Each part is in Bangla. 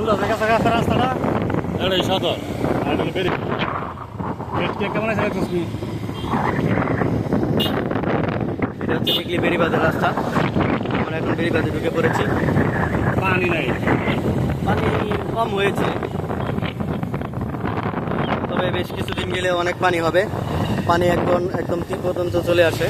রাস্তাটা এটাই সদর আর এটা বেরি কেমন আছে তুমি? এটা হচ্ছে নিকলি বেরিবাঁধের রাস্তা। আমরা এখন বেরিবাঁধে ঢুকে পড়েছি। পানি নাই, পানি কম হয়েছে, তবে বেশ কিছুদিন গেলে অনেক পানি হবে। পানি একদম তীর পর্যন্ত চলে আসে।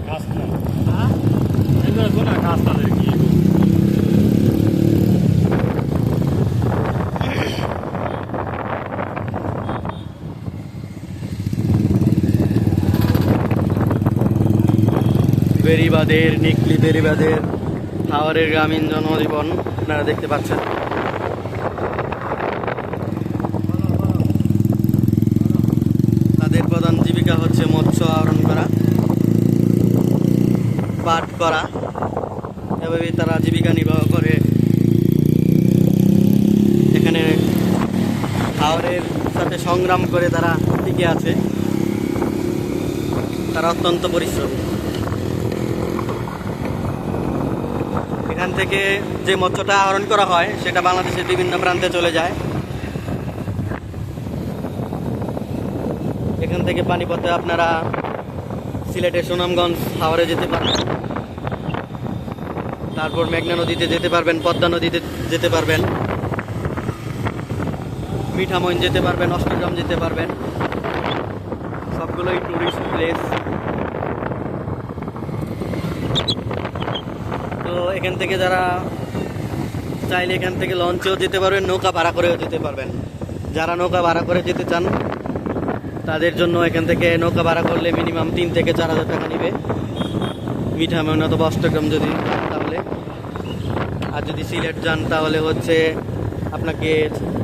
ঘাস না না ঘাস তাদের কি বেরিবাঁধের নিকলি বেরিবাঁধের হাওরের গ্রামীণ জনজীবন আপনারা দেখতে পাচ্ছেন। তাদের প্রধান জীবিকা হচ্ছে মৎস্য আহরণ করা, পাট করা। এভাবেই তারা জীবিকা নির্বাহ করে। এখানে হাওরের সাথে সংগ্রাম করে তারা টিকে আছে। তারা অত্যন্ত পরিশ্রমী। এখান থেকে যে মৎস্যটা আহরণ করা হয় সেটা বাংলাদেশের বিভিন্ন প্রান্তে চলে যায়। এখান থেকে পানিপথে আপনারা সিলেটের সুনামগঞ্জ হাওরে যেতে পারবেন, তারপর মেঘনা নদীতে যেতে পারবেন, পদ্মা নদীতে যেতে পারবেন, মিঠামইন যেতে পারবেন, অষ্টগ্রাম যেতে পারবেন। সবগুলোই টুরিস্ট প্লেস। তো এখান থেকে যারা চাইলে এখান থেকে লঞ্চেও যেতে পারবেন, নৌকা ভাড়া করেও যেতে পারবেন। যারা নৌকা ভাড়া করে যেতে চান তাদের জন্য এখান থেকে নৌকা ভাড়া করলে মিনিমাম 3 থেকে 4 হাজার টাকা নিবে, মিঠামইন অথবা অষ্টগ্রাম যদি তাহলে। আর যদি সিলেট যান তাহলে হচ্ছে আপনাকে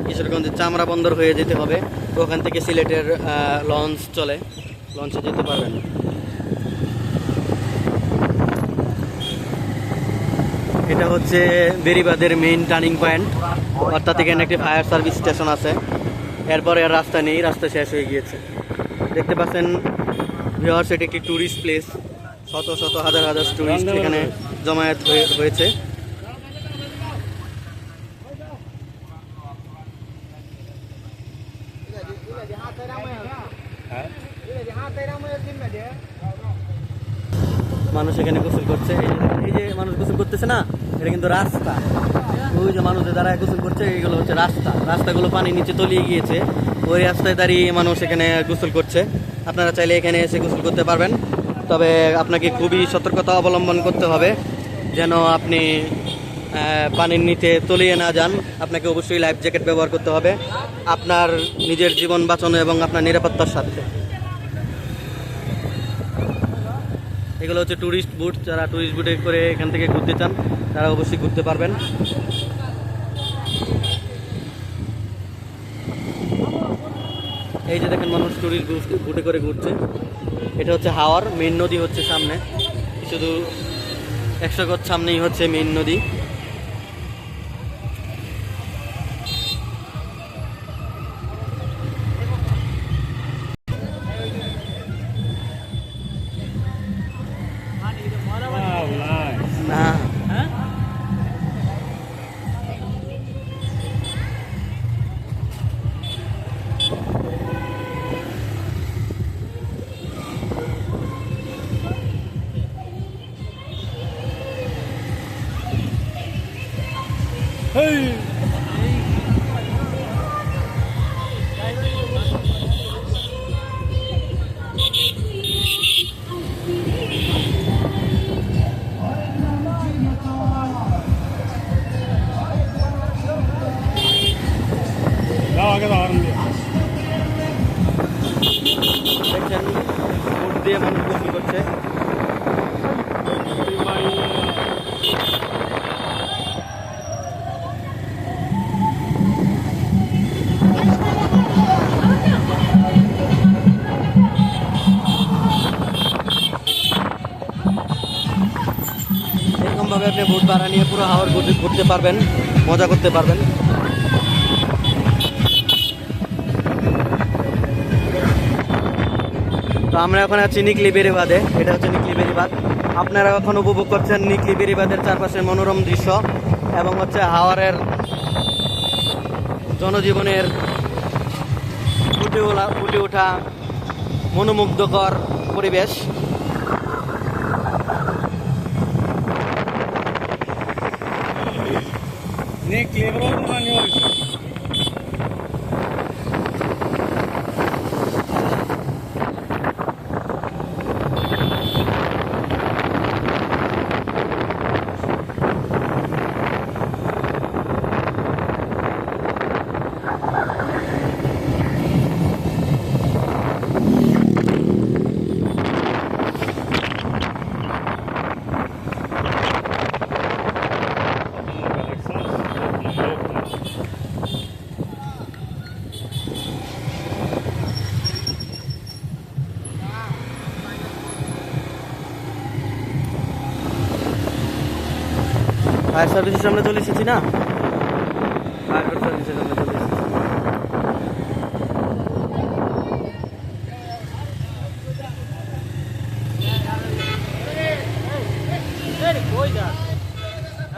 কিশোরগঞ্জের চামড়া বন্দর হয়ে যেতে হবে। তো ওখান থেকে সিলেটের লঞ্চ চলে, লঞ্চে যেতে পারবেন। এটা হচ্ছে বেরিবাঁধের মেইন টার্নিং পয়েন্ট, অর্থাৎ এখানে একটি ফায়ার সার্ভিস স্টেশন আছে। এরপরে আর রাস্তা নেই, রাস্তা শেষ হয়ে গিয়েছে। দেখতে পাচ্ছেন ভিউয়ার্স, এটি একটি ট্যুরিস্ট প্লেস। শত শত হাজার হাজার ট্যুরিস্ট এখানে জমায়েত হয়েছে। মানুষ এখানে গোসল করছে। এই যে মানুষ গোসল করতেছে না, এটা কিন্তু রাস্তা। ওই যে মানুষ যারা গোসল করছে এইগুলো হচ্ছে রাস্তা। রাস্তাগুলো পানির নিচে তলিয়ে গিয়েছে, ওই রাস্তায় দাঁড়িয়ে মানুষ এখানে গোসল করছে। আপনারা চাইলে এখানে এসে গোসল করতে পারবেন, তবে আপনাকে খুবই সতর্কতা অবলম্বন করতে হবে যেন আপনি পানির নিচে তলিয়ে না যান। আপনাকে অবশ্যই লাইফ জ্যাকেট ব্যবহার করতে হবে আপনার নিজের জীবন বাঁচানো এবং আপনার নিরাপত্তার সাথে। এগুলো হচ্ছে ট্যুরিস্ট বুট। যারা ট্যুরিস্ট বুটে করে এখান থেকে ঘুরতে চান তারা অবশ্যই ঘুরতে পারবেন। এই যে দেখেন মানুষ ট্যুরিস্ট বুটে করে ঘুরছে। এটা হচ্ছে হাওর, মেইন নদী হচ্ছে সামনে, শুধু 100 গজ সামনেই হচ্ছে মেইন নদী। না আগে দাঁড়ান দেখছেন বুট দিয়ে মানুষ গোসল করছে। সুন্দরভাবে আপনি বোট ভাড়া নিয়ে পুরো হাওর ঘুরতে পারবেন, মজা করতে পারবেন। তো আমরা এখন আছি নিকলি বেড়িবাঁধে, এটা হচ্ছে নিকলি বেড়িবাঁধ। আপনারা এখন উপভোগ করছেন নিকলি বেড়িবাঁধের চারপাশের মনোরম দৃশ্য এবং হচ্ছে হাওরের জনজীবনের ফুটে ওঠা মনোমুগ্ধকর পরিবেশ। ফায়ার সার্ভিসের সামনে চলে এসেছি না, ফায়ার সার্ভিসের সামনে চলে